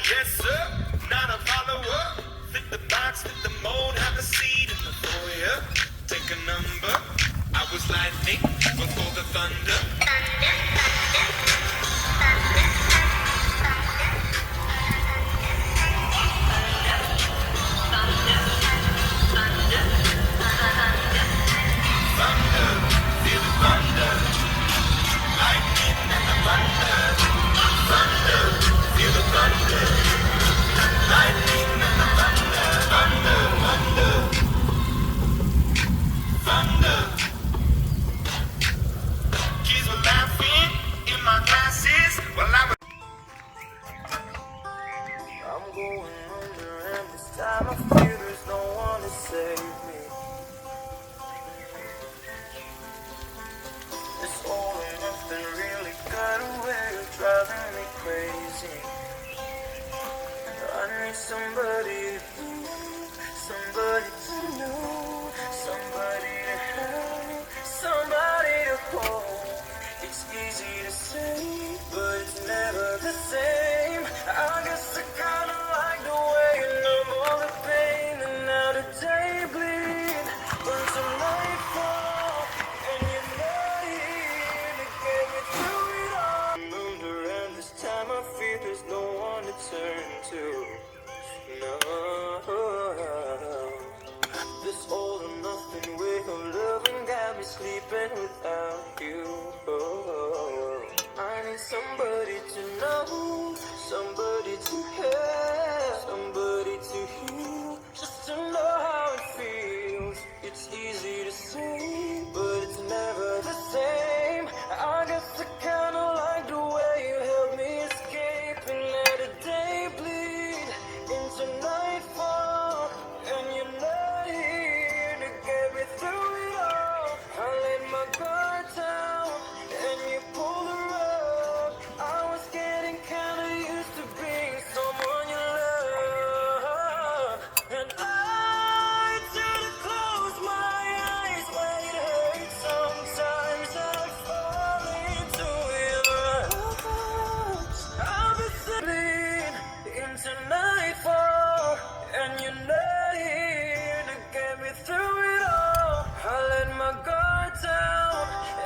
Yes, sir, not a follower. Fit the box, fit the mold, have a seat in the foyer. Take a number. I was lightning before the thunder. Thunder, feel the thunder. Lightning and the thunder. Thunder, feel the thunder. Lightning and the thunder. Thunder, thunder. Thunder. Kids were laughing in my classes while I was. I'm going under, and this time I feel there's no one to save me. This all and nothing really got away with driving me crazy. I need somebody to love, somebody to know, somebody to have, somebody to hold. It's easy to say, but it's never the same. I guess I kinda like the way you numb all the pain, and now the day bleed, burns the nightfall, and you're not here to get me through it all. I'm under, and this time I feel there's no one to turn to. No, this all or nothing way of loving got me sleeping without you. I need somebody to know, somebody to have, somebody to heal, just to know how it feels. It's easy to say, but it's never the same. I guess I kinda like the way you help me escape and let the day bleed into nightfall, and you're not here to get me through it all. I let my guard down, and you pull the rug. I was getting kinda used to being someone you love, and I try to close my eyes when it hurts. Sometimes I fall into your arms. I've been sleeping into nightfall, and you're not here to get me through it all. I let my guard down,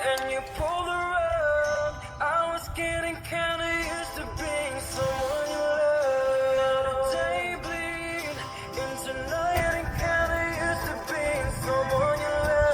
and you pull the rug. I was getting kinda used to being someone you love. Now the day bleed into night, and kinda used to being someone you love.